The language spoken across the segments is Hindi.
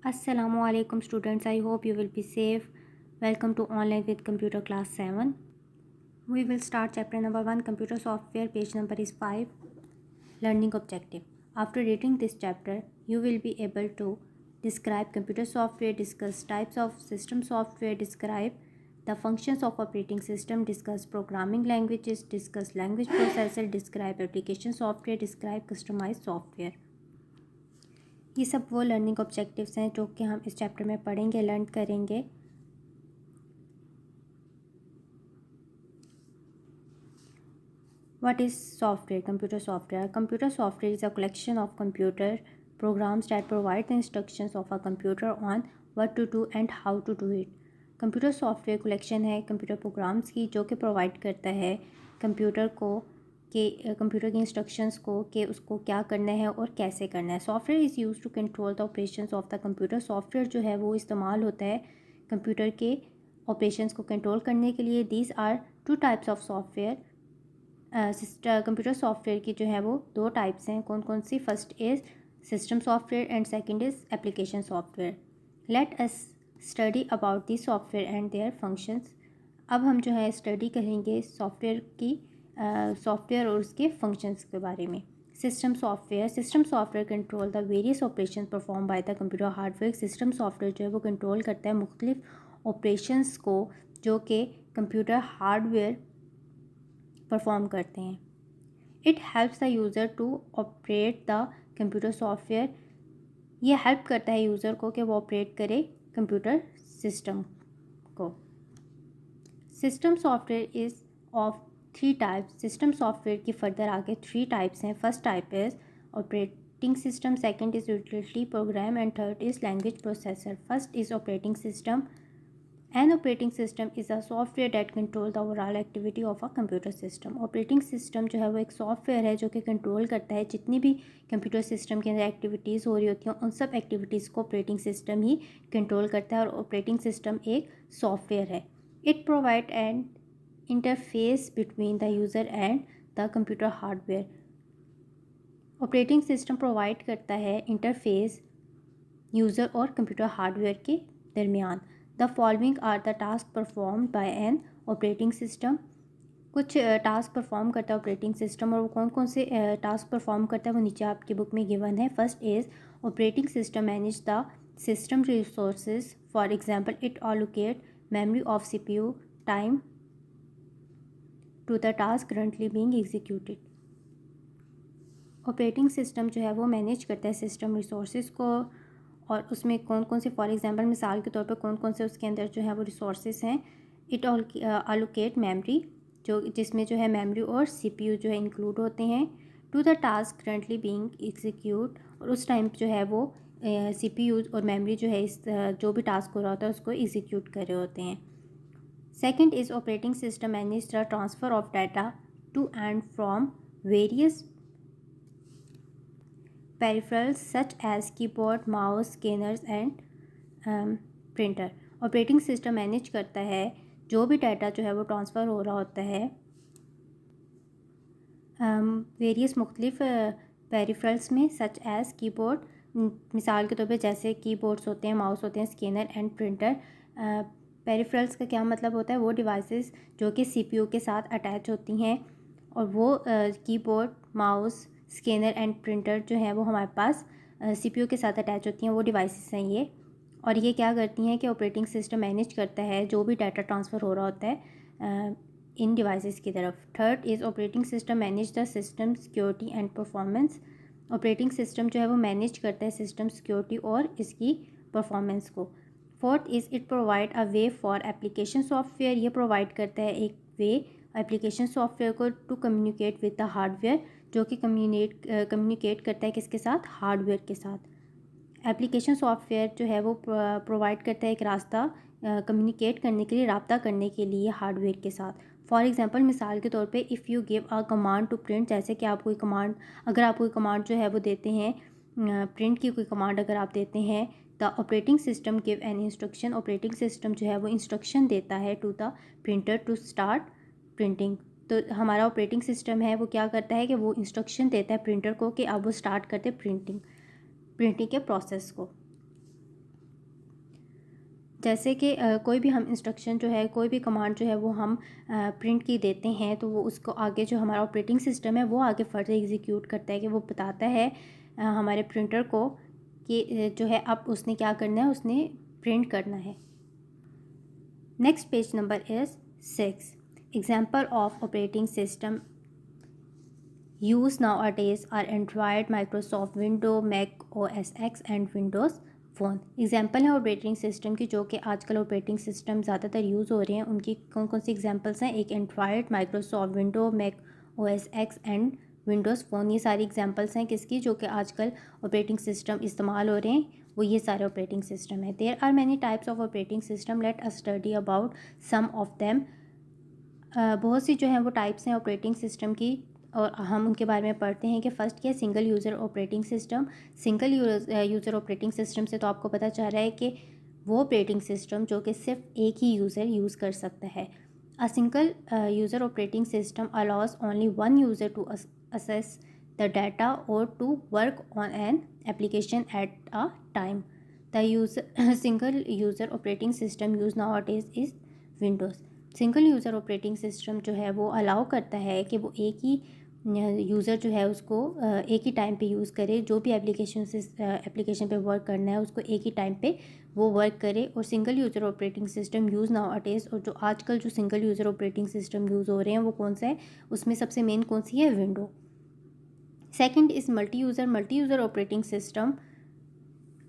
Assalamualaikum students, I hope you will be safe. Welcome to Online with Computer Class 7. We will start chapter number 1, Computer Software. Page number is 5, Learning Objective. After reading this chapter, you will be able to describe computer software, discuss types of system software, describe the functions of operating system, discuss programming languages, discuss language processor, describe application software, describe customized software. ये सब वो लर्निंग ऑब्जेक्टिव्स हैं जो कि हम इस चैप्टर में पढ़ेंगे, लर्न करेंगे. What is software? Computer software. Computer software is a collection of computer programs that provide the instructions of a computer on what to do and how to do it. Computer software collection है कंप्यूटर प्रोग्राम्स की जो कि प्रोवाइड करता है कंप्यूटर को कि कंप्यूटर की इंस्ट्रक्शंस को कि उसको क्या करना है और कैसे करना है. Software is use to control the operations of the computer. Software जो है वो इस्तेमाल होता है कंप्यूटर के ऑपरेशंस को कंट्रोल करने के लिए. These are two types of software. Computer software की जो है वो दो टाइप्स हैं. कौन कौन सी? First is system software and second is application software. Let us study about the software and their functions. अब हम जो है स्टडी करेंगे सॉफ्टवेयर की सॉफ्टवेयर और उसके फंक्शंस के बारे में. System software control the various operation perform by the computer hardware. System software जो है वो कंट्रोल करता है मुख्तलिफ ऑपरेशंस को जो कि कंप्यूटर हार्डवेयर परफॉर्म करते हैं. It helps the user to operate the computer software. ये हेल्प करता है यूज़र को कि वो ऑपरेट करे कंप्यूटर सिस्टम को. System software is of 3 types. System software की फर्दर आगे 3 टाइप्स हैं. First type is operating system, second is utility program and third is language processor. First is operating system. An operating system is a software that control the overall activity of a computer system. Operating system जो है वो एक सॉफ्टवेयर है जो कि कंट्रोल करता है जितनी भी कंप्यूटर सिस्टम के अंदर एक्टिविटीज़ हो रही होती हैं उन सब एक्टिविटीज़ को ऑपरेटिंग सिस्टम ही कंट्रोल करता है और ऑपरेटिंग सिस्टम एक सॉफ्टवेयर है. It provide an interface between the user and the computer hardware. Operating system provide करता है इंटरफेस यूज़र और कंप्यूटर हार्डवेयर के दरमियान. The following are the task perform by an operating system. कुछ टास्क परफॉर्म करता है ऑपरेटिंग सिस्टम और वो कौन कौन से टास्क परफॉर्म करता है वो नीचे आपकी बुक में गिवन है. First is operating system manage the system resources. For example it allocate memory of CPU time to the task currently being executed. Operating system जो है वो मैनेज करता है सिस्टम रिसोर्सेज को और उसमें कौन कौन से फॉर एग्जांपल मिसाल के तौर पर कौन कौन से उसके अंदर जो है वो रिसोर्सेज हैं. इट अलोकेट मेमोरी जो जिसमें जो है मेमोरी और CPU जो है इंक्लूड होते हैं. To the task currently being execute. और उस टाइम जो है वो CPU और मेमोरी जो है इस जो भी टास्क हो रहा होता है उसको एग्जीक्यूट कर रहे होते हैं. Second is operating system manage the transfer of data to and from various peripherals such as keyboard, mouse, scanners and printer. Operating system manage करता है जो भी डाटा जो है वो ट्रांसफ़र हो रहा होता है वेरियस मुख्तलिफ पेरिफेरल्स में सच एज़ कीबोर्ड. मिसाल के तौर पे जैसे कीबोर्ड्स होते हैं, माउस होते हैं, स्कैनर एंड प्रिंटर. पेरिफेरल्स का क्या मतलब होता है? वो डिवाइसेस जो कि CPU के साथ अटैच होती हैं और वो keyboard, mouse, scanner and printer जो है वो हमारे पास CPU के साथ अटैच होती हैं. वो डिवाइसेस हैं ये. और ये क्या करती हैं कि ऑपरेटिंग सिस्टम मैनेज करता है जो भी डाटा ट्रांसफ़र हो रहा होता है इन डिवाइसेस की तरफ. Third is operating system manage the system security and performance. Operating system जो है वो मैनेज करता है सिस्टम सिक्योरिटी और इसकी परफॉर्मेंस को. Fourth is it provide a way for application software. ये प्रोवाइड करता है एक वे एप्लीकेशन सॉफ्टवेयर को to communicate with the hardware जो कि कम्युनिकेट करता है किसके साथ? हार्डवेयर के साथ. एप्लीकेशन सॉफ्टवेयर जो है वो प्रोवाइड करता है एक रास्ता कम्युनिकेट करने के लिए, राब्ता करने के लिए हार्डवेयर के साथ. फॉर एग्जांपल मिसाल के तौर पे if you give a command to print. जैसे कि आप कोई कमांड अगर आप कोई कमांड जो है वो देते हैं प्रिंट की कोई कमांड अगर आप देते हैं the operating system give an instruction. Operating system जो है वो इंस्ट्रक्शन देता है to the printer to start printing. तो हमारा ऑपरेटिंग सिस्टम है वो क्या करता है कि वो इंस्ट्रक्शन देता है प्रिंटर को कि अब वो स्टार्ट करते प्रिंटिंग के प्रोसेस को. जैसे कि कोई भी हम इंस्ट्रक्शन जो है, कोई भी कमांड जो है वो हम प्रिंट की देते हैं, तो वो उसको आगे जो हमारा ऑपरेटिंग सिस्टम है वो आगे फर्दर एग्जीक्यूट करता है कि वो बताता है हमारे प्रिंटर को कि जो है अब उसने क्या करना है, उसने प्रिंट करना है। Next page number is 6। Example of operating system use nowadays are Android, Microsoft Windows, Mac OS X and Windows phone. Example है ऑपरेटिंग सिस्टम की जो कि आजकल ऑपरेटिंग सिस्टम ज़्यादातर यूज़ हो रहे हैं, उनकी कौन कौन सी एग्जाम्पल्स हैं। एक Android, Microsoft window, Mac OS X and Windows phone. ये सारी एग्जाम्पल्स हैं किसकी, जो कि आजकल ऑपरेटिंग सिस्टम इस्तेमाल हो रहे हैं, वो ये सारे ऑपरेटिंग सिस्टम है। There are many types of operating system, let us study about some of them. बहुत सी जो हैं वो टाइप्स हैं ऑपरेटिंग सिस्टम की, और हम उनके बारे में पढ़ते हैं कि फ़र्स्ट क्या है, single user operating system. Single user operating system से तो आपको पता चल रहा है कि वो ऑपरेटिंग सिस्टम जो कि सिर्फ एक ही यूज़र यूज़ कर सकता है। A single user operating system allows only one user to access the data और to work on an application at a time. The single user operating system use nowadays is Windows. Single user operating system जो है वो अलाउ करता है कि वो एक ही यूज़र जो है उसको एक ही टाइम पे यूज़ करे, जो भी एप्लीकेशन पे वर्क करना है उसको एक ही टाइम पे वो वर्क करे। और single user operating system use nowadays, और जो आजकल जो single user operating system use हो रहे हैं वो कौन सा है, उसमें सबसे मेन कौन सी है, window. Second is multi user. Multi user operating system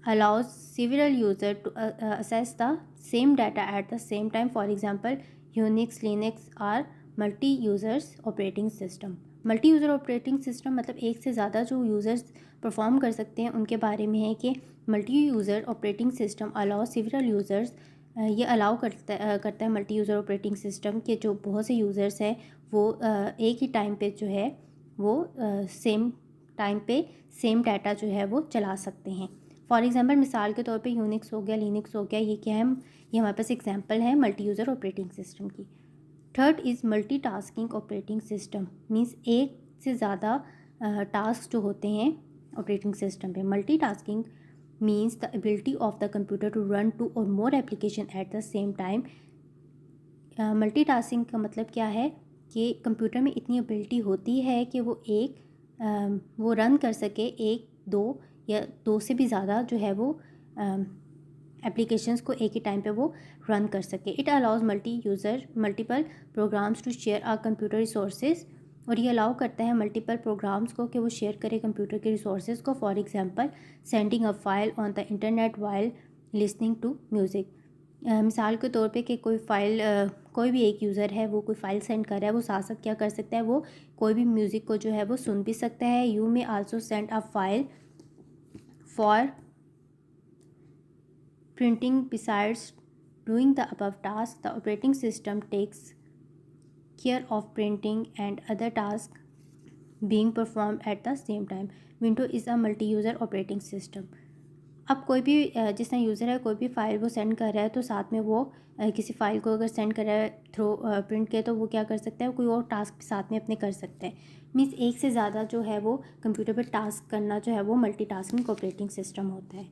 allows several users to access the same data at the same time. For example, Unix, Linux are multi-users operating system. Multi user operating system मतलब एक से ज़्यादा जो यूज़र्स परफॉर्म कर सकते हैं उनके बारे में है कि multi user operating system allow several users. ये अलाउ करता है मल्टी यूज़र ऑपरेटिंग सिस्टम के जो बहुत से यूज़र्स हैं वो एक ही टाइम पे जो है वो सेम टाइम पे सेम डाटा जो है वो चला सकते हैं। फॉर एग्जांपल मिसाल के तौर पे यूनिक्स हो गया, लिनक्स हो गया, ये क्या है, ये हमारे पास एग्जांपल है मल्टी यूज़र ऑपरेटिंग सिस्टम की। Third is multi tasking operating system, means एक से ज़्यादा टास्क जो होते हैं ऑपरेटिंग सिस्टम पे। Multi tasking means the ability of the computer to run two और more application at the same time. Multi tasking का मतलब क्या है कि कंप्यूटर में इतनी एबिलिटी होती है कि वो रन कर सके एक, दो या दो से भी ज़्यादा जो है वो एप्लीकेशंस को एक ही टाइम पे वो रन कर सके। It allows multiple programs to share our computer resources, और ये अलाउ करता है मल्टीपल प्रोग्राम्स को कि वो शेयर करे कंप्यूटर के रिसोर्सेज को। For example sending a file on the internet while listening to music. मिसाल के तौर पे कि कोई भी एक यूज़र है वो कोई फ़ाइल सेंड कर रहा है, वो साथ साथ क्या कर सकता है, वो कोई भी म्यूज़िक को जो है वो सुन भी सकता है। You may also send a file for printing. Besides doing the above task, the operating system takes care of printing and other tasks being performed at the same time. Windows is a multi-user operating system. अब कोई भी जिस तरह यूज़र है कोई भी फ़ाइल वो सेंड कर रहा है, तो साथ में वो किसी फ़ाइल को अगर सेंड कर रहा है थ्रू प्रिंट के, तो वो क्या कर सकता है, कोई और टास्क साथ में अपने कर सकते हैं। मीन्स एक से ज़्यादा जो है वो कंप्यूटर पर टास्क करना जो है वो मल्टीटास्किंग ऑपरेटिंग सिस्टम होता है।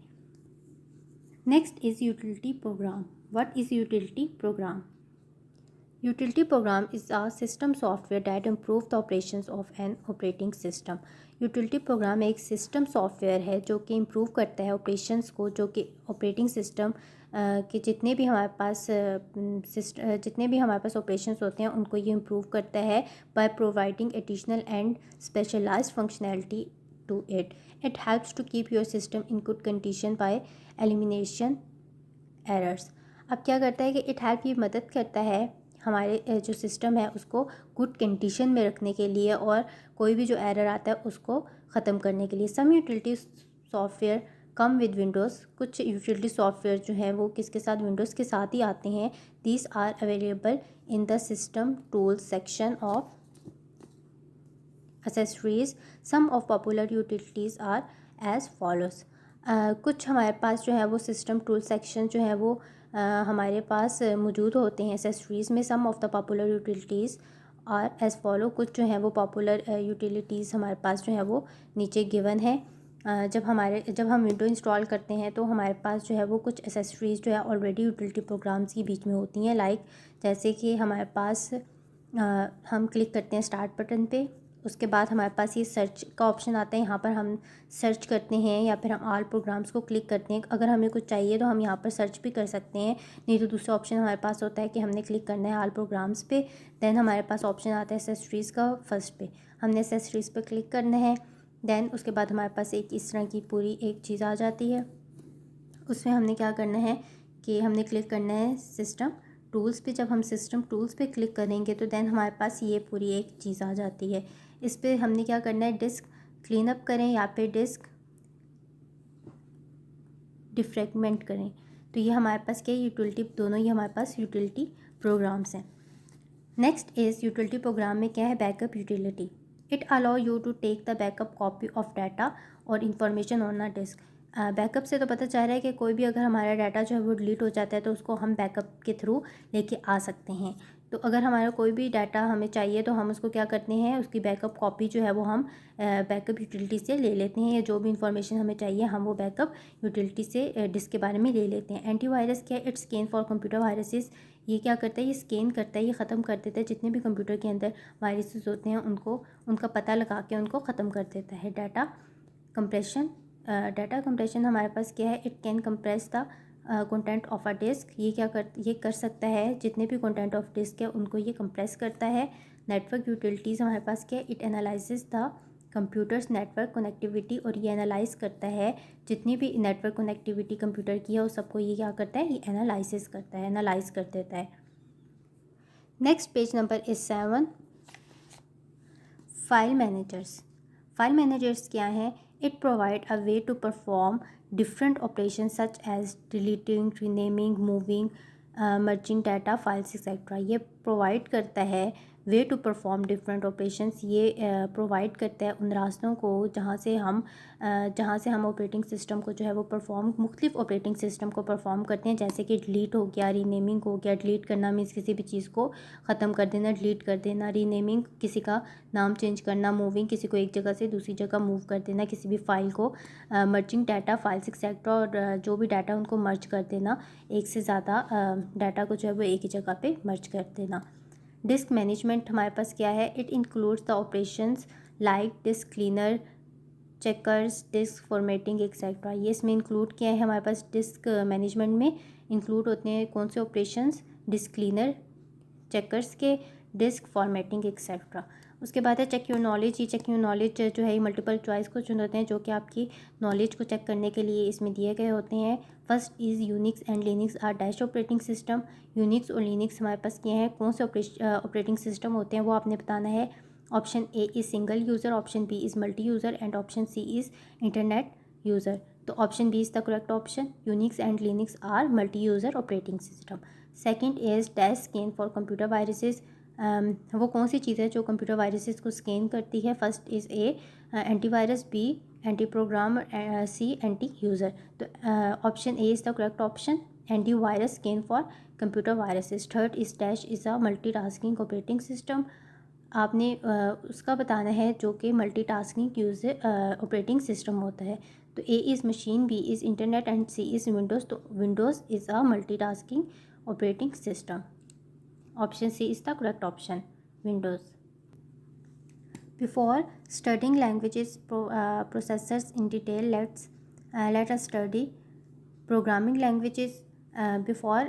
Next is utility program. What is utility program? Utility program is a system software that improve the operations of an operating system. Utility program एक सिस्टम सॉफ्टवेयर है जो कि इम्प्रूव करता है ऑपरेशंस को, जो कि ऑपरेटिंग सिस्टम के जितने भी हमारे पास ऑपरेशंस होते हैं उनको ये इम्प्रूव करता है by providing additional and specialised functionality to it. It helps to keep your system in good condition by elimination errors. अब क्या करता है कि इट हेल्प, ये मदद करता है हमारे जो सिस्टम है उसको गुड कंडीशन में रखने के लिए और कोई भी जो एरर आता है उसको ख़त्म करने के लिए। Some utility software come with Windows. कुछ यूटिलिटी सॉफ्टवेयर जो हैं वो किसके साथ, विंडोज़ के साथ ही आते हैं। These are available in the system tools section of accessories. Some of popular utilities are as follows. कुछ हमारे पास जो है वो सिस्टम टूल सेक्शन जो है वो हमारे पास मौजूद होते हैं एसेसरीज़ में। Some of the popular utilities are as follow. कुछ जो है वो पॉपुलर यूटिलिटीज़ हमारे पास जो है वो नीचे गिवन है। जब हम विंडो इंस्टॉल करते हैं तो हमारे पास जो है वो कुछ एसेसरीज़ जो है ऑलरेडी यूटिलिटी प्रोग्राम्स के बीच में होती हैं। लाइक जैसे कि हमारे पास हम क्लिक करते हैं स्टार्ट बटन पे, उसके बाद हमारे पास ये सर्च का ऑप्शन आता है। यहाँ पर हम सर्च करते हैं या फिर हम ऑल प्रोग्राम्स को क्लिक करते हैं। अगर हमें कुछ चाहिए तो हम यहाँ पर सर्च भी कर सकते हैं, नहीं तो दूसरा ऑप्शन हमारे पास होता है कि हमने क्लिक करना है ऑल प्रोग्राम्स पे। देन हमारे पास ऑप्शन आता है एसेसरीज़ का फर्स्ट पे, हमने एसेसरीज़ पे क्लिक करना है। देन उसके बाद हमारे पास एक इस तरह की पूरी एक चीज़ आ जाती है। उसमें हमने क्या करना है कि हमने क्लिक करना है सिस्टम टूल्स पे। जब हम सिस्टम टूल्स पे क्लिक करेंगे तो देन हमारे पास ये पूरी एक चीज़ आ जाती है। इस पर हमने क्या करना है, डिस्क क्लीन अप करें या फिर डिस्क डिफ्रैगमेंट करें। तो ये हमारे पास क्या यूटिलिटी, दोनों ही हमारे पास यूटिलिटी प्रोग्राम्स हैं। नेक्स्ट इज़ यूटिलिटी प्रोग्राम में क्या है, backup utility. It allow you to take the backup copy of data और information on a disk. Backup से तो पता चल रहा है कि कोई भी अगर हमारा डाटा जो है वो डिलीट हो जाता है तो उसको हम बैकअप के थ्रू लेके आ सकते हैं। तो अगर हमारा कोई भी डाटा हमें चाहिए तो हम उसको क्या करते हैं, उसकी बैकअप कॉपी जो है वो हम बैकअप यूटिलिटी से ले लेते हैं, या जो भी इंफॉर्मेशन हमें चाहिए हम वो बैकअप यूटिलिटी से डिस्क के बारे में ले लेते हैं। एंटीवायरस क्या है, it's scan for computer viruses. ये क्या करता है, ये स्कैन करता है, ये ख़त्म कर देता है जितने भी कंप्यूटर के अंदर वायरसेस होते हैं उनको, उनका पता लगा के उनको ख़त्म कर देता है। डाटा कंप्रेशन हमारे पास क्या है, it can compress the content of a disk. ये कर सकता है जितने भी कंटेंट ऑफ डिस्क है उनको ये कंप्रेस करता है। नेटवर्क यूटिलिटीज़ हमारे पास क्या है, it analyses the computers network connectivity, और ये एनालाइज करता है जितनी भी नेटवर्क कनेक्टिविटी कंप्यूटर की है उस सबको ये क्या करता है, ये एनालाइज कर देता है। Next page number is 7, file managers. File managers क्या हैं, it provide a way to perform different operation such as deleting, renaming, moving, merging data files etcetera. ये प्रोवाइड करता है way to perform different operations. ये प्रोवाइड करता है उन रास्तों को जहाँ से हम ऑपरेटिंग सिस्टम को जो है वो मुख्तलिफ ऑपरेटिंग सिस्टम को परफॉर्म करते हैं, जैसे कि डिलीट हो गया, रीनेमिंग हो गया। डिलीट करना मीन्स किसी भी चीज़ को ख़त्म कर देना, डिलीट कर देना। रीनेमिंग किसी का नाम चेंज करना। मूविंग किसी को एक जगह से दूसरी जगह मूव कर देना, किसी भी फाइल को। मर्जिंग डाटा फाइल्स एक्सेट्रा, और जो भी डाटा उनको मर्ज कर देना, एक से ज़्यादा डाटा को जो है वो एक ही जगह पे मर्ज कर देना। डिस्क मैनेजमेंट हमारे पास क्या है, it includes the operations like disk cleaner, checkers, disk formatting etcetera. ये इसमें इंक्लूड किया है हमारे पास। डिस्क मैनेजमेंट में इंक्लूड होते हैं कौन से ऑपरेशंस, डिस्क क्लीनर, चेकर्स के, डिस्क फॉर्मेटिंग एक्सेट्रा। उसके बाद है चेक योर नॉलेज। ये चेक योर नॉलेज जो है ये मल्टीपल चॉइस क्वेश्चन होते हैं जो कि आपकी नॉलेज को चेक करने के लिए इसमें दिए गए होते हैं। First is Unix and Linux are dash operating system. Unix और लिनक्स हमारे पास क्या है, कौन से ऑपरेटिंग सिस्टम होते हैं वो आपने बताना है। Option A is single user, option B is multi user, and option C is internet user. तो option B is the correct option. Unix and Linux are multi user operating system. Second is dash scan for computer viruses. वो कौन सी चीज़ है जो कंप्यूटर वायरसेस को स्कैन करती है। First is A antivirus, B anti program, C anti user. तो option A is the correct option, anti virus scan for computer viruses. Third is dash is a multitasking operating system. आपने उसका बताना है जो कि मल्टीटास्किंग ऑपरेटिंग सिस्टम होता है। तो A is machine, B is internet, and C is Windows. तो Windows is a multitasking operating system. Option C is the correct option, Windows. Before studying languages processors in detail, let us study programming languages. Before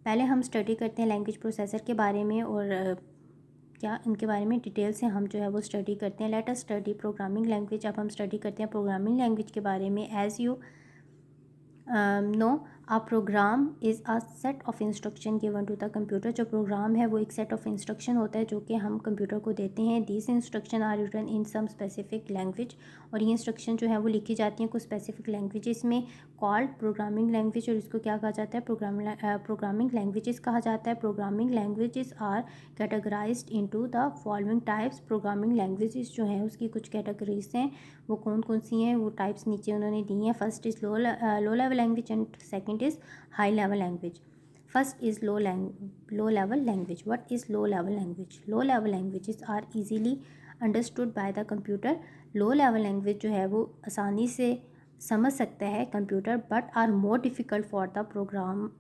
पहले हम स्टडी करते हैं लैंग्वेज प्रोसेसर के बारे में, और क्या इनके बारे में डिटेल से हम जो है वो स्टडी करते हैं। Late us study programming language. अब हम स्टडी करते हैं प्रोग्रामिंग लैंग्वेज के बारे में। As you know, a program is a set of instruction given to the computer. जो प्रोग्राम है वो एक सेट ऑफ इंस्ट्रक्शन होता है जो कि हम कंप्यूटर को देते हैं। These instruction are written in some specific language, और ये इंस्ट्रक्शन जो है वो लिखी जाती हैं कुछ स्पेसिफिक लैंग्वेजेस में, कॉल्ड प्रोग्रामिंग लैंग्वेज। और इसको क्या कहा जाता है, प्रोग्रामिंग लैंग्वेजेस कहा जाता है। Programming languages are categorised into the following types. Programming languages जो हैं उसकी कुछ कैटेगरीज हैं, वो कौन कौन सी हैं, वो टाइप्स नीचे उन्होंने दी हैं। First is low level language, and second is high level language. First is low level language. What is low level language? Low level languages are easily understood by the computer. Low level language जो है वो आसानी से समझ सकता है computer, but are more difficult for the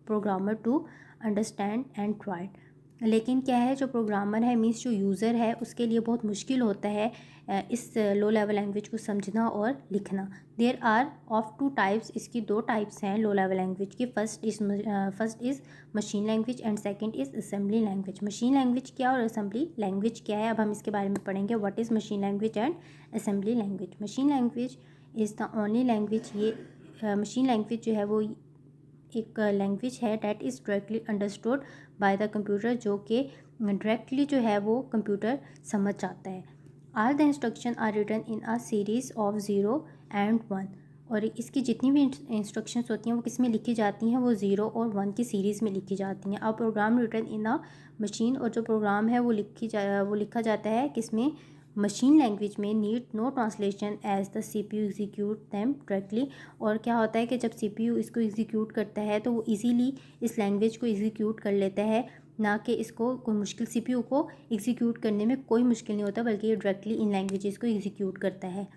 programmer to understand and write. लेकिन क्या है, जो प्रोग्रामर है मीन्स जो यूज़र है उसके लिए बहुत मुश्किल होता है इस लो लेवल लैंग्वेज को समझना और लिखना। There are of two types, इसकी दो टाइप्स हैं लो लेवल लैंग्वेज की। First is machine language and second is assembly language. Machine language क्या और असेंबली लैंग्वेज क्या है, अब हम इसके बारे में पढ़ेंगे। What is machine language and assembly language. Machine language is the only language, ये मशीन लैंग्वेज जो है वो एक लैंग्वेज है that is directly understood by the computer, जो कि डायरेक्टली जो है वो कंप्यूटर समझ जाता है। All the instruction are written in a series of 0 and 1, और इसकी जितनी भी इंस्ट्रक्शंस होती हैं वो किस में लिखी जाती हैं, वो 0 और 1 की सीरीज़ में लिखी जाती हैं। अब program written in a machine, और जो प्रोग्राम है वो लिखा जाता है किस में, मशीन लैंग्वेज में। Need no translation as the CPU execute them directly. और क्या होता है कि जब CPU इसको एग्जीक्यूट करता है तो वो इजीली इस लैंग्वेज को एग्जीक्यूट कर लेता है, ना कि इसको कोई मुश्किल, CPU को एग्जीक्यूट करने में कोई मुश्किल नहीं होता, बल्कि ये डायरेक्टली इन लैंग्वेजेस को एग्जीक्यूट करता है।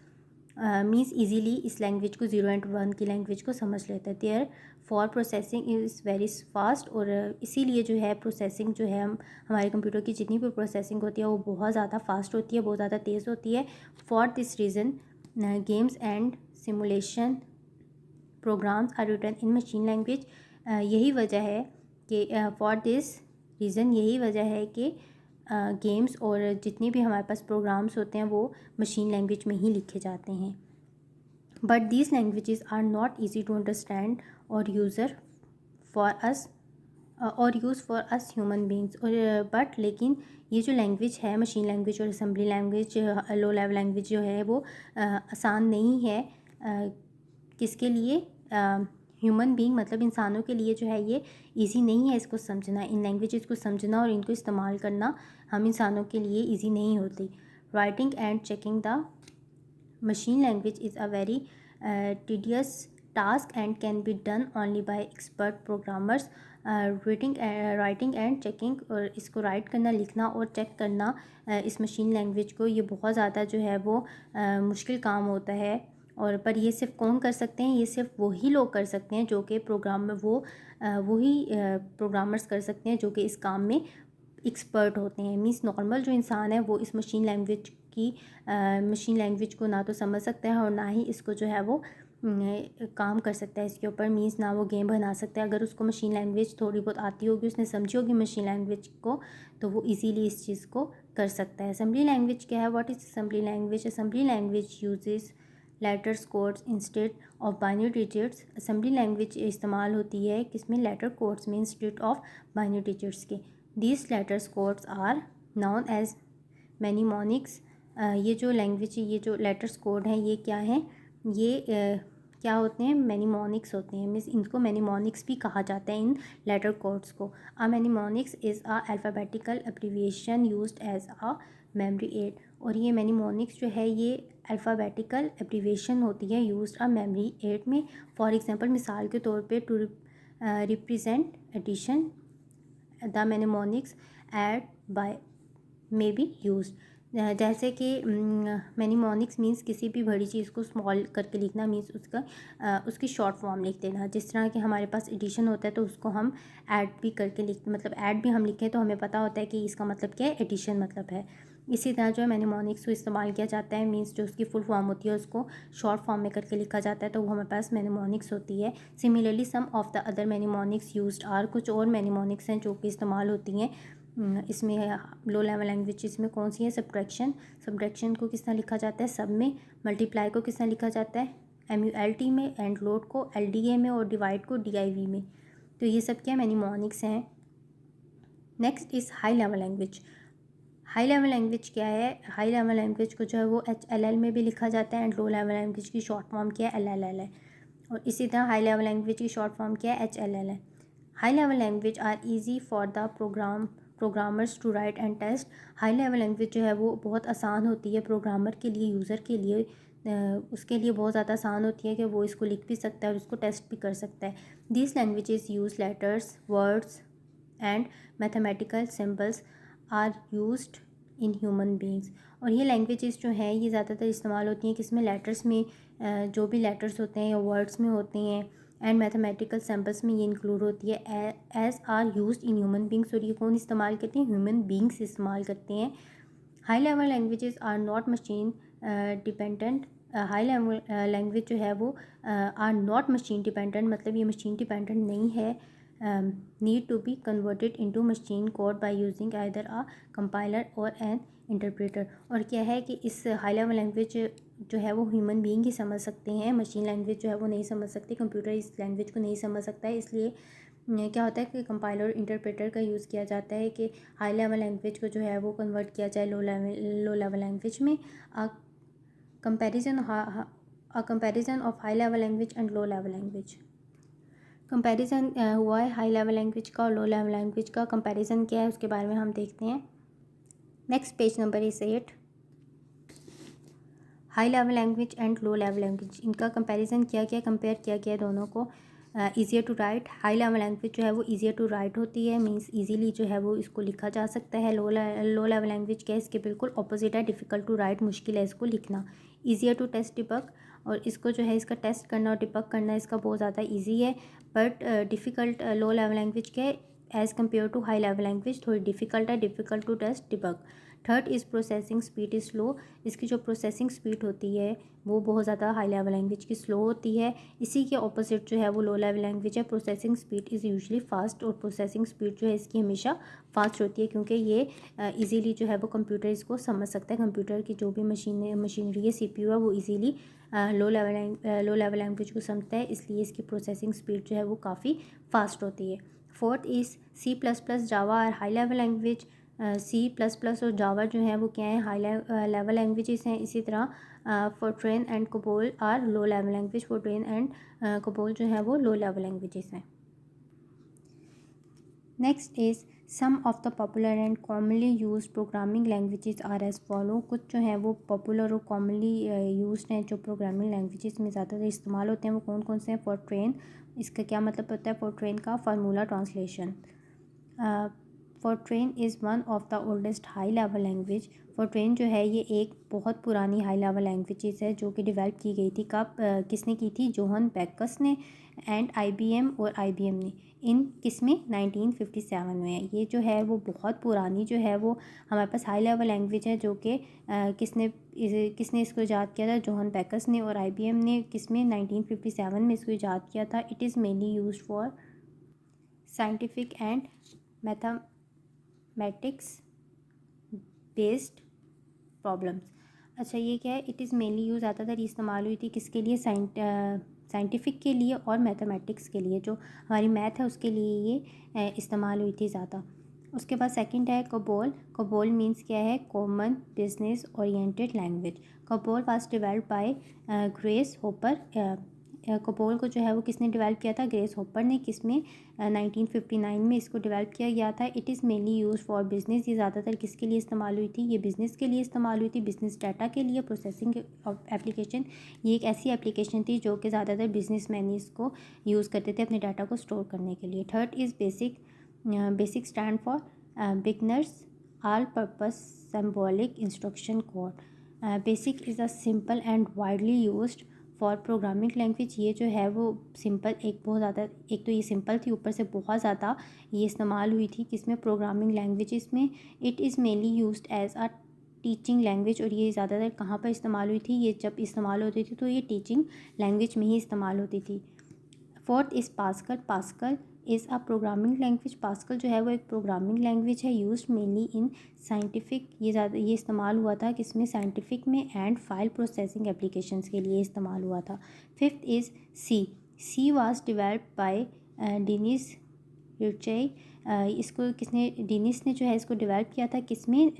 मीन्स ईजीली इस लैंग्वेज को 0 and 1 की लैंग्वेज को समझ लेता है। Therefore processing is very fast, और इसीलिए जो है प्रोसेसिंग जो है हमारे कंप्यूटर की जितनी भी प्रोसेसिंग होती है वो बहुत ज़्यादा फास्ट होती है, बहुत ज़्यादा तेज़ होती है। For this reason games and simulation programs are written in machine language. यही वजह है कि फॉर दिस रीज़न, यही वजह है कि गेम्स और जितने भी हमारे पास प्रोग्राम्स होते हैं वो मशीन लैंग्वेज में ही लिखे जाते हैं। But these languages are not easy to understand और यूज़र फॉर अस और use for us human beings. और बट लेकिन ये जो लैंग्वेज है मशीन लैंग्वेज और assembly language, low level language जो है वो आसान नहीं है किसके लिए, ह्यूमन बीइंग मतलब इंसानों के लिए जो है ये इजी नहीं है इसको समझना। इन लैंग्वेजेस को समझना और इनको इस्तेमाल करना हम इंसानों के लिए इजी नहीं होती। Writing and checking the machine language is a very tedious task and can be done only by expert programmers. Writing and checking, और इसको राइट करना, लिखना और चेक करना इस मशीन लैंग्वेज को, ये बहुत ज़्यादा जो है वो मुश्किल काम होता है। और पर ये सिर्फ कौन कर सकते हैं, ये सिर्फ वही लोग कर सकते हैं जो कि प्रोग्राम में वही प्रोग्रामर्स कर सकते हैं जो कि इस काम में एक्सपर्ट होते हैं। मीन्स नॉर्मल जो इंसान है वो इस मशीन लैंग्वेज को ना तो समझ सकता है और ना ही इसको जो है वो काम कर सकता है इसके ऊपर। मीन्स ना वो गेम बना सकता है, अगर उसको मशीन लैंग्वेज थोड़ी बहुत आती होगी, उसने समझी होगी मशीन लैंग्वेज को, तो वो इजीली इस चीज़ को कर सकता है। असेंबली लैंग्वेज क्या है, what is assembly language? Assembly language uses letters codes instead of binary digits. Assembly language इस्तेमाल होती है किसमें, लेटर कोड्स में इंस्टेड ऑफ बाइनरी डिजिट्स के। These letters codes are known as mnemonics. ये जो लैंग्वेज, ये जो लेटर्स कोड हैं ये क्या हैं, ये क्या होते हैं, मैनीमोनिक्स होते हैं। मीन्स इनको मैनीमोनिक्स भी कहा जाता है इन लेटर कोड्स को। A mnemonics is a alphabetical abbreviation used as a memory aid. और ये मैनीमोनिक्स जो है ये अल्फ़ाबेटिकल एब्रीविएशन होती है यूज्ड अ मेमोरी एड में। फॉर एग्जांपल, मिसाल के तौर पे to represent addition the mnemonics add by may be use. जैसे कि मैनीमोनिक्स मीन्स किसी भी बड़ी चीज़ को स्मॉल करके लिखना, मीन्स उसकी शॉर्ट फॉर्म लिख देना। जिस तरह कि हमारे पास एडिशन होता है तो उसको हम ऐड भी करके लिखते, मतलब ऐड भी हम लिखें तो हमें पता होता है कि इसका मतलब क्या है, एडिशन मतलब है। इसी तरह जो है मैनीमोनिक्स को इस्तेमाल किया जाता है, मीन्स जो उसकी फुल फॉर्म होती है उसको शॉर्ट फॉर्म में करके लिखा जाता है, तो वो हमारे पास मैनीमोनिक्स होती है। Similarly some of the other mnemonics used are, कुछ और मैनीमोनिक्स हैं जो कि इस्तेमाल होती हैं इसमें। लो लेवल लैंग्वेज में कौन सी है, सब्ट्रैक्शन को किस तरह लिखा जाता है सब में, मल्टीप्लाई को किस तरह लिखा जाता है MULT में, एंड लोड को LDA में, और डिवाइड को DIV में। तो ये सब क्या मैनीमोनिक्स हैं। Next is high level language. High level language क्या है, हाई लेवल लैंग्वेज को जो है वो HLL में भी लिखा जाता है, एंड लो लेवल लैंग्वेज की शॉर्ट फॉर्म क्या है, LLL है। और इसी तरह हाई लेवल लैंग्वेज की शॉर्ट फॉर्म क्या है, HLL है। High level language are easy for the programmers to write and test. High level language जो है वो बहुत आसान होती है प्रोग्रामर के लिए, यूज़र के लिए, उसके लिए बहुत ज़्यादा आसान होती है कि वो इसको लिख भी सकता है और इसको टेस्ट भी कर सकता है। This languages use letters, words and mathematical symbols are used in human beings. और ये लैंग्वेजेस जो हैं ये ज़्यादातर इस्तेमाल होती हैं किसमें, लेटर्स में, जो भी लेटर्स होते हैं या वर्ड्स में होते हैं, एंड मैथमेटिकल सैम्पल्स में ये इंक्लूड होती है। As are used in human beings, और ये कौन इस्तेमाल करते हैं, ह्यूमन बींग्स इस्तेमाल करते हैं। High level languages are not machine dependent. High level language जो है वो आर नॉट मशीन डिपेंडेंट, मतलब ये मशीन डिपेंडेंट नहीं है। Need to be converted into machine code by using either a compiler or an interpreter. और क्या है कि इस हाई लेवल लैंग्वेज जो है वो ह्यूमन बीइंग ही समझ सकते हैं, मशीन लैंग्वेज जो है वो नहीं समझ सकती, कंप्यूटर इस लैंग्वेज को नहीं समझ सकता है। इसलिए क्या होता है कि कंपाइलर इंटरप्रेटर का यूज़ किया जाता है कि हाई लेवल लैंग्वेज को जो है वो कन्वर्ट किया जाए लो लेवल लैंग्वेज में। Comparison of high level language and low level language. Comparison हुआ है हाई लेवल लैंग्वेज का और लो लेवल लैंग्वेज का। कंपैरिजन क्या है उसके बारे में हम देखते हैं। Next page number is 8। High level language and low level language, इनका कंपैरिजन किया गया, कंपेयर किया गया दोनों को। Easier to write, high level language जो है वो ईजियर टू राइट होती है, मींस इजीली जो है वो इसको लिखा जा सकता है। लो लेवल लैंग्वेज क्या है, इसके बिल्कुल ऑपोजिट है, डिफ़िकल्ट टू राइट, मुश्किल है इसको लिखना। ईजियर टू टेस्ट डिबग, और इसको जो है इसका टेस्ट करना और डिबग करना इसका बहुत ज़्यादा ईजी है। But difficult low level language के as compare to high level language थोड़ी डिफ़िकल्ट है, difficult to test debug. Third is processing speed is slow, इसकी जो प्रोसेसिंग स्पीड होती है वो बहुत ज़्यादा हाई लेवल लैंग्वेज की स्लो होती है। इसी के ऑपोजिट जो है वो लो लेवल लैंग्वेज है, processing speed is usually fast, और प्रोसेसिंग स्पीड जो है इसकी हमेशा फास्ट होती है क्योंकि ये इजीली जो है वो कंप्यूटर इसको समझ सकता है। कंप्यूटर की जो भी मशीनरी है, CPU है, वो इजीली लो लेवल लैंग्वेज को समझता है, इसलिए इसकी प्रोसेसिंग स्पीड जो है वो काफ़ी फास्ट होती है। फोर्थ इज़ C++, जावा और हाई लेवल लैंग्वेज। C++ और जावा जो है वो क्या है, हाई लेवल लैंग्वेजेस हैं। इसी तरह Fortran and COBOL are low level language, Fortran and COBOL जो है वो लो लेवल लैंग्वेजेस हैं। Next is some of the popular and commonly use programming languages are as follow. कुछ जो है वो पॉपुलर और कॉमनली यूज्ड हैं जो प्रोग्रामिंग लैंग्वेजेस में ज़्यादातर इस्तेमाल होते हैं, वो कौन कौन से हैं। फोर्ट्रेन, इसका क्या मतलब होता है, फोर्ट्रेन का formula translation. Fortran is one of the oldest high level language. Fortran जो है ये एक बहुत पुरानी हाई लेवल लैंग्वेजेस है जो कि डेवलप की गई थी। कब किसने की थी, जोहन बेकस ने एंड IBM और IBM ने, इन किसमें 1957 में है। ये जो है वो बहुत पुरानी जो है वो हमारे पास हाई लेवल लैंग्वेज है जो कि किसने इसको ईजाद किया था, जोहन बेकस ने, और IBM ने किसमें 1957 में इसको ईजाद किया था। It is mainly use for scientific and mathematics based problems. अच्छा ये क्या है, इट इज़ मेनली यूज़ ज़्यादातर इस्तेमाल हुई थी किसके लिए, साइंटिफिक के लिए और मैथमेटिक्स के लिए, जो हमारी मैथ है उसके लिए ये इस्तेमाल हुई थी ज़्यादा। उसके बाद सेकंड है कोबोल। कोबोल मीन्स क्या है, common business oriented language. COBOL was developed by grace hopper. COBOL को जो है वो किसने डेवलप किया था, ग्रेस होपर ने, किसमें 1959 में इसको डेवलप किया गया था। It is mainly use for business, ये ज़्यादातर किसके लिए इस्तेमाल हुई थी, ये बिज़नेस के लिए इस्तेमाल हुई थी, बिजनेस डाटा के लिए, प्रोसेसिंग ऑफ एप्लीकेशन। ये एक ऐसी एप्लीकेशन थी जो कि ज़्यादातर बिजनेसमैन इसको यूज़ करते थे अपने डाटा को स्टोर करने के लिए। Third is basic. Basic stand for beginners all purpose symbolic instruction code. Basic is a simple and widely used for programming language. ये जो है वो सिंपल, एक बहुत ज़्यादा, एक तो ये सिंपल थी, ऊपर से बहुत ज़्यादा ये इस्तेमाल हुई थी किसमें, प्रोग्रामिंग लैंग्वेजेस में। It is mainly used as a teaching language, और ये ज़्यादातर कहाँ पर इस्तेमाल हुई थी, ये जब इस्तेमाल होती थी तो ये टीचिंग लैंग्वेज में ही इस्तेमाल होती थी। Fourth is pascal. Pascal is a programming language. Pascal जो है वो एक प्रोग्रामिंग लैंग्वेज है, यूज्ड मेनली इन साइंटिफिक, ये इस्तेमाल हुआ था किसमें, साइंटिफिक में, एंड फाइल प्रोसेसिंग एप्लीकेशंस के लिए इस्तेमाल हुआ था। Fifth is C. C was developed by Dennis Ritchie. इसको किसने, डेनिस ने जो है इसको डेवलप किया था किसमें,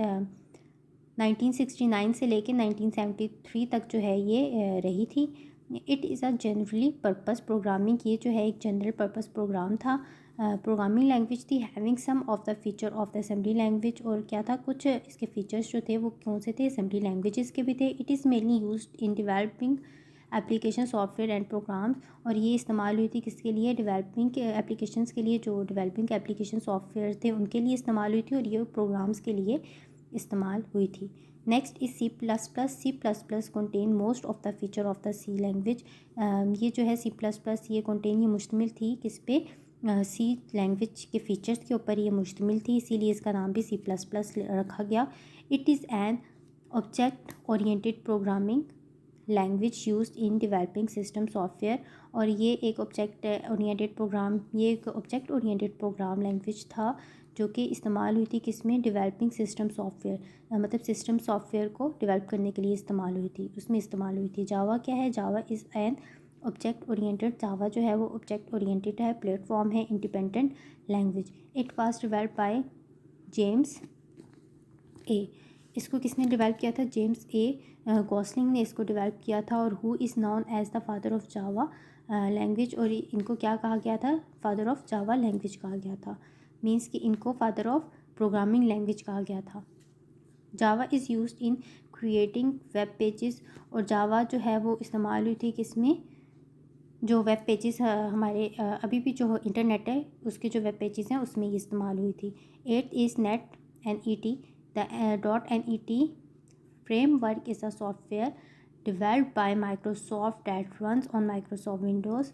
1969 से लेकर 1973 तक जो है ये रही थी। It is a generally purpose programming, ये जो है एक जनरल पर्पस प्रोग्राम था, प्रोग्रामिंग लैंग्वेज थी। Having some of the feature of the assembly language, और क्या था, कुछ इसके फीचर्स जो थे वो कौन से थे, असेंबली लैंग्वेजेस के भी थे। It is mainly used in developing application software and programs, और ये इस्तेमाल हुई थी किसके लिए, डेवलपिंग एप्लीकेशंस के लिए, जो डेवलपिंग एप्लीकेशन सॉफ्टवेयर थे उनके लिए इस्तेमाल हुई थी, और ये प्रोग्राम्स के लिए इस्तेमाल हुई थी। Next is C plus plus. C plus plus contain most of the feature of the C language. ये जो है सी प्लस प्लस ये कंटेन ये मुश्तमिल थी किस पे, सी लैंग्वेज के फ़ीचर्स के ऊपर ये मुश्तमिल थी, इसीलिए इसका नाम भी सी प्लस प्लस रखा गया। It is an object oriented programming language used in developing system software. और ये एक ऑब्जेक्ट ओरिएंटेड प्रोग्राम लैंग्वेज था जो कि इस्तेमाल हुई थी किसमें, डेवलपिंग सिस्टम सॉफ्टवेयर, मतलब सिस्टम सॉफ्टवेयर को डेवलप करने के लिए इस्तेमाल हुई थी, उसमें इस्तेमाल हुई थी। जावा क्या है, Java is an object oriented, Java जो है वो ऑब्जेक्ट ओरिएंटेड है, प्लेटफॉर्म है, independent language. It was developed by James A. इसको किसने डेवलप किया था, जेम्स ए गॉसलिंग ने इसको डेवलप किया था। और who is known as the father of Java language, और इनको क्या कहा गया था, फादर ऑफ जावा लैंग्वेज कहा गया था, मीन्स कि इनको फादर ऑफ प्रोग्रामिंग लैंग्वेज कहा गया था। जावा is used in creating web pages, और जावा जो है वो इस्तेमाल हुई थी किसमें, जो वेब पेजेस हमारे अभी भी जो इंटरनेट है उसके जो वेब पेजेस हैं उसमें ये इस्तेमाल हुई थी। Eight is net N E T. The .NET framework is a software developed by Microsoft that runs on Microsoft Windows.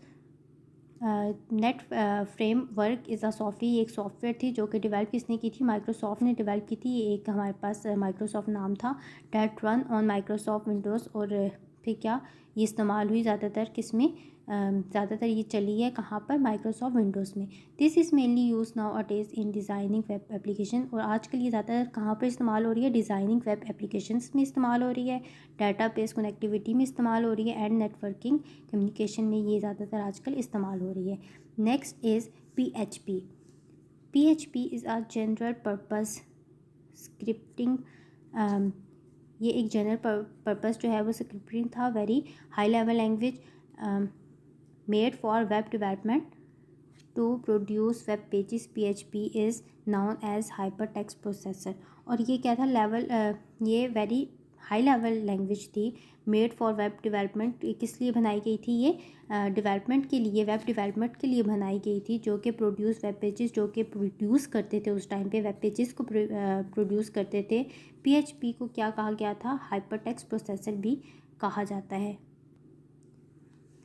Net framework is a software, ये एक सॉफ्टवेयर थी जो कि डेवलप किसने की थी, माइक्रोसॉफ्ट ने डेवलप की थी। ये एक हमारे पास माइक्रोसॉफ्ट नाम था, that run on Microsoft Windows. और फिर क्या ये इस्तेमाल हुई ज़्यादातर किस में, ज़्यादातर ये चली है कहाँ पर, माइक्रोसॉफ्ट विंडोज़ में। This is mainly use nowadays in designing web application, और आजकल ये ज़्यादातर कहाँ पर इस्तेमाल हो रही है, डिज़ाइनिंग वेब एप्लीकेशंस में इस्तेमाल हो रही है, डाटाबेस कनेक्टिविटी में इस्तेमाल हो रही है, एंड नेटवर्किंग कम्युनिकेशन में ये ज़्यादातर आजकल इस्तेमाल हो रही है। Next is PHP। PHP is a general purpose scripting, ये एक जनरल पर्पस जो है वो स्क्रिप्टिंग था, very high level language made for web development to produce web pages. PHP is known as hyper text processor. और ये क्या था, ये वेरी हाई लेवल लैंग्वेज थी, मेड फॉर वेब डेवलपमेंट, किस लिए बनाई गई थी, ये डेवलपमेंट के लिए, वेब डेवलपमेंट के लिए बनाई गई थी, जो कि प्रोड्यूस वेब पेजेस, जो कि प्रोड्यूस करते थे उस टाइम पे, वेब पेजेस को प्रोड्यूस करते थे। PHP को क्या कहा गया था, हाइपर टेक्स्ट प्रोसेसर भी कहा जाता है।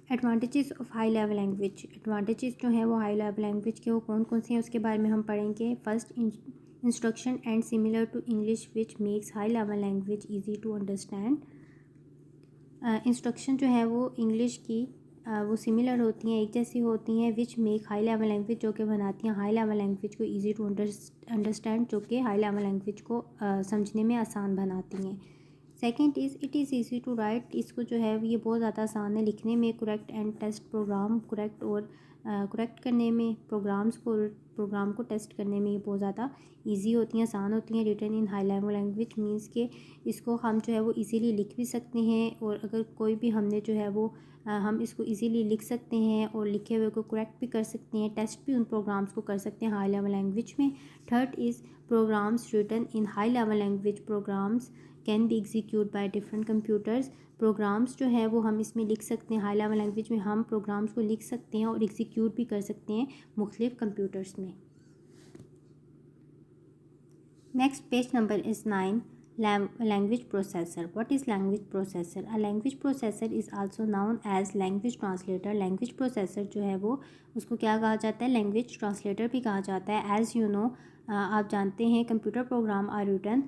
Advantages of high level language, advantages जो हैं वो हाई लेवल लैंग्वेज के वो कौन कौन से हैं उसके बारे में हम पढ़ेंगे। First, instruction and similar to English which makes high level language easy to understand. Instruction जो है वो इंग्लिश की वो सिमिलर होती हैं, एक जैसी होती हैं, which make high level language, जो कि बनाती हैं हाई लेवल लैंग्वेज को ईजी टू अंडरस्टैंड, जो कि हाई लेवल लैंग्वेज को समझने में आसान बनाती हैं। Second is it is easy to write, इसको जो है ये बहुत ज़्यादा आसान है लिखने में, correct and test program, correct और करेक्ट करने में, प्रोग्राम को टेस्ट करने में ये बहुत ज़्यादा इजी होती हैं, आसान होती हैं। Written in high level language means के इसको हम जो है वो इजीली लिख भी सकते हैं, और अगर कोई भी हमने जो है वो हम इसको इजीली लिख सकते हैं और लिखे हुए को करेक्ट भी कर सकते हैं, टेस्ट भी उन प्रोग्राम्स को कर सकते हैं हाई लेवल लैंग्वेज में। Third is programs written in high level language, programs can be executed by different computers, programs जो है वो हम इसमें लिख सकते हैं, हाई लेवल लैंग्वेज में हम प्रोग्राम्स को लिख सकते हैं और एग्जीक्यूट भी कर सकते हैं मुख्तलिफ कंप्यूटर्स में। Next page number is 9, language processor. What is language processor? A language processor is also known as language translator. language processor जो है वो उसको क्या कहा जाता है, language translator भी कहा जाता है। as you know, आप जानते हैं computer program are written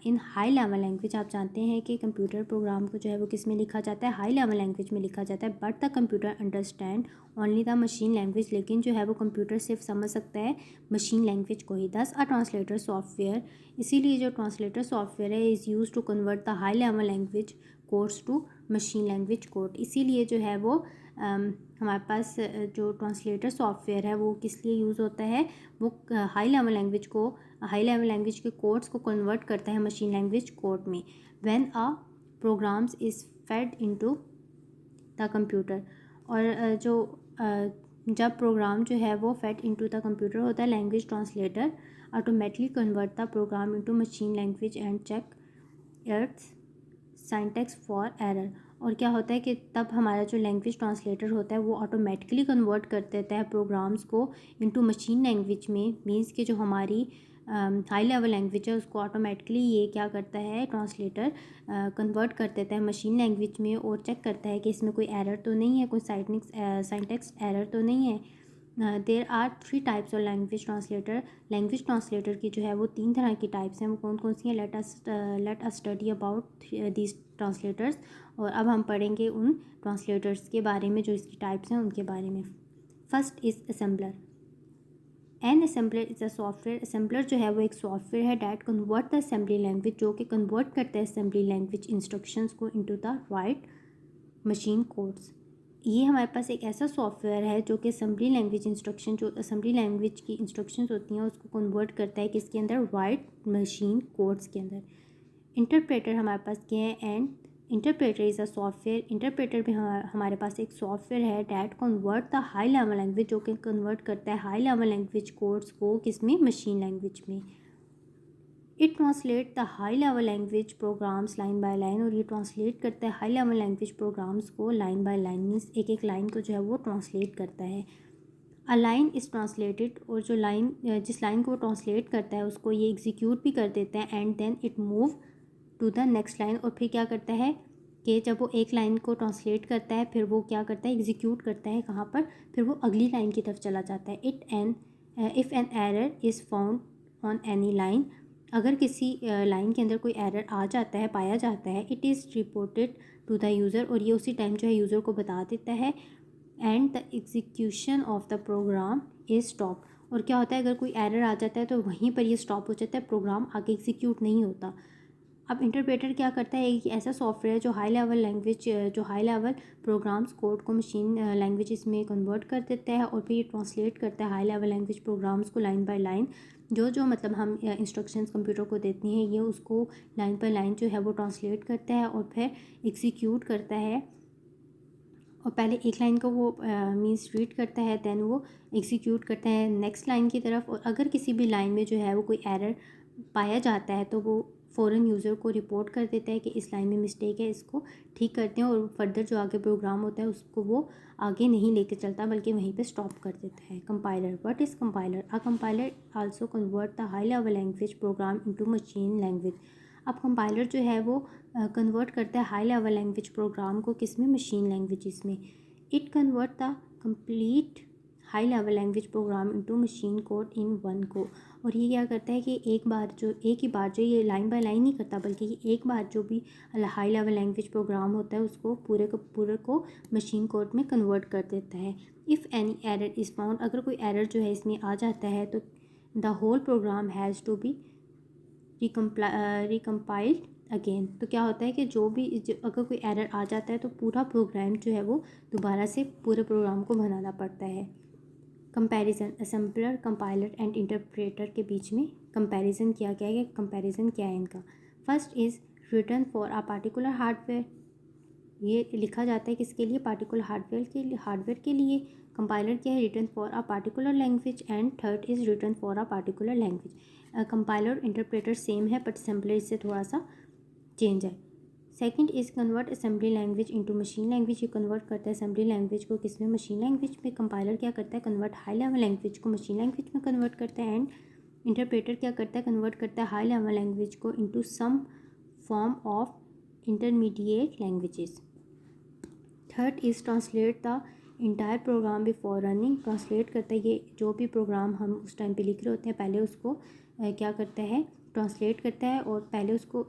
in high level language, आप जानते हैं कि कंप्यूटर प्रोग्राम को जो है वो किस में लिखा जाता है, हाई लेवल लैंग्वेज में लिखा जाता है। But the computer understand only the machine language, लेकिन जो है वो कंप्यूटर सिर्फ समझ सकता है मशीन लैंग्वेज को ही। दस अ ट्रांसलेटर सॉफ्टवेयर, इसीलिए जो ट्रांसलेटर सॉफ्टवेयर है is use to convert the high level language codes to machine language code. इसीलिए जो है वो हमारे पास जो ट्रांसलेटर सॉफ्टवेयर है वो किस लिए यूज़ होता है, वो हाई लेवल लैंग्वेज के कोड्स को कन्वर्ट करता है मशीन लैंग्वेज कोड में। When a programs is fed into the computer, और जब प्रोग्राम जो है वो फेड इनटू द कंप्यूटर होता है, language translator automatically convert the program into machine language and check its syntax for error. और क्या होता है कि तब हमारा जो लैंग्वेज ट्रांसलेटर होता है वो ऑटोमेटिकली कन्वर्ट कर देता है प्रोग्राम्स को इनटू मशीन लैंग्वेज में, मींस कि जो हमारी हाई लेवल लैंग्वेज है उसको ऑटोमेटिकली ये क्या करता है, ट्रांसलेटर कन्वर्ट कर देता है मशीन लैंग्वेज में और चेक करता है कि इसमें कोई एरर तो नहीं है, कोई सिंटैक्स एरर तो नहीं है। There are 3 types of language translator. Language translator की जो है वो 3 तरह की टाइप्स हैं। वो कौन कौन सी हैं? Late us study about these translators. और अब हम पढ़ेंगे उन ट्रांसलेटर्स के बारे में जो इसकी टाइप्स हैं उनके बारे में। First is assembler. An assembler is a software. Assembler जो है वो एक सॉफ्टवेयर है that convert the assembly language, जो कि कन्वर्ट करता है असेंबली लैंग्वेज इंस्ट्रक्शंस को into the right machine codes. ये हमारे पास एक ऐसा सॉफ्टवेयर है जो कि असेंबली लैंग्वेज इंस्ट्रक्शन, जो असेंबली लैंग्वेज की इंस्ट्रक्शंस होती हैं उसको कन्वर्ट करता है किसके अंदर? राइट मशीन कोड्स के अंदर। इंटरप्रेटर हमारे पास क्या है? And interpreter is a software. Interpreter भी हमारे पास एक सॉफ्टवेयर है that convert the high level language, जो कि कन्वर्ट करता है हाई लेवल लैंग्वेज कोड्स को किसमें? मशीन लैंग्वेज में। It translate the high level language programs line by line. और ये ट्रांसलेट करता है हाई लेवल लैंग्वेज प्रोग्राम्स को लाइन बाय लाइन, मीन्स एक एक लाइन को जो है वो ट्रांसलेट करता है। A line is translated. और जो लाइन, जिस लाइन को वो ट्रांसलेट करता है उसको ये एग्जीक्यूट भी कर देता है and then it move to the next line. और फिर क्या करता है कि जब वो एक लाइन को ट्रांसलेट करता है फिर वो क्या करता है? एग्जीक्यूट करता है कहाँ पर? फिर वो अगली लाइन की तरफ चला जाता है। If an error is found on any line. अगर किसी लाइन के अंदर कोई एरर आ जाता है, पाया जाता है, it is reported to the user. और ये उसी टाइम जो है यूज़र को बता देता है। And the execution of the program is stop. और क्या होता है, अगर कोई एरर आ जाता है तो वहीं पर ये स्टॉप हो जाता है, प्रोग्राम आगे एग्जीक्यूट नहीं होता। अब इंटरप्रेटर क्या करता है? एक ऐसा सॉफ्टवेयर जो हाई लेवल लैंग्वेज, जो हाई लेवल प्रोग्राम्स कोड को मशीन लैंग्वेज में कन्वर्ट कर देता है और फिर ये ट्रांसलेट करता है हाई लेवल लैंग्वेज प्रोग्राम्स को लाइन बाय लाइन। जो मतलब हम इंस्ट्रक्शंस कंप्यूटर को देते हैं ये उसको लाइन बाय लाइन जो है वो ट्रांसलेट करता है और फिर एग्जीक्यूट करता है। और पहले एक लाइन को वो मीन्स रीड करता है, दैन वो एग्जीक्यूट करता है नेक्स्ट लाइन की तरफ। और अगर किसी भी लाइन में जो है वो कोई एरर पाया जाता है तो वो फ़ौरन यूज़र को रिपोर्ट कर देता है कि इस लाइन में मिस्टेक है, इसको ठीक करते हैं। और फर्दर जो आगे प्रोग्राम होता है उसको वो आगे नहीं लेके चलता बल्कि वहीं पे स्टॉप कर देता है। Compiler. What is compiler? A compiler also convert the high level language program into machine language. अब कंपाइलर जो है वो कन्वर्ट करता है हाई लेवल लैंग्वेज प्रोग्राम को किस में? मशीन लैंग्वेजेस में। It convert the complete high level language program into machine code in one को। और ये क्या करता है कि एक ही बार जो ये लाइन बाय लाइन नहीं करता बल्कि ये एक बार जो भी हाई लेवल लैंग्वेज प्रोग्राम होता है उसको पूरे को मशीन कोड में कन्वर्ट कर देता है। If any error is found. अगर कोई एरर जो है इसमें आ जाता है तो the whole program has to be recompiled again. तो क्या होता है कि अगर कोई एरर आ जाता है तो पूरा प्रोग्राम जो है वो दोबारा से पूरे प्रोग्राम को बनाना पड़ता है। Comparison. Assembler, compiler and interpreter के बीच में कंपैरिजन किया गया है। कंपैरिजन क्या है इनका? First is return for a particular hardware. ये लिखा जाता है किसके लिए? पार्टिकुलर हार्डवेयर के लिए। कंपाइलर क्या है? Return for a particular language. And third is return for a particular language. Compiler और इंटरप्रेटर सेम है बट असेंबलर इससे थोड़ा सा चेंज है। Second is convert assembly language into machine language. ये कन्वर्ट करता है असेंबली लैंग्वेज को किस में? मशीन लैंग्वेज में। कंपाइलर क्या करता है? कन्वर्ट हाई लेवल लैंग्वेज को मशीन लैंग्वेज में कन्वर्ट करता है। एंड इंटरप्रेटर क्या करता है? कन्वर्ट करता है हाई लेवल लैंग्वेज को into some form of intermediate languages. Third is translate the entire program before running. Translate करता है ये जो भी प्रोग्राम हम उस टाइम पे लिख रहे होते हैं पहले उसको क्या करता है? ट्रांसलेट करता है और पहले उसको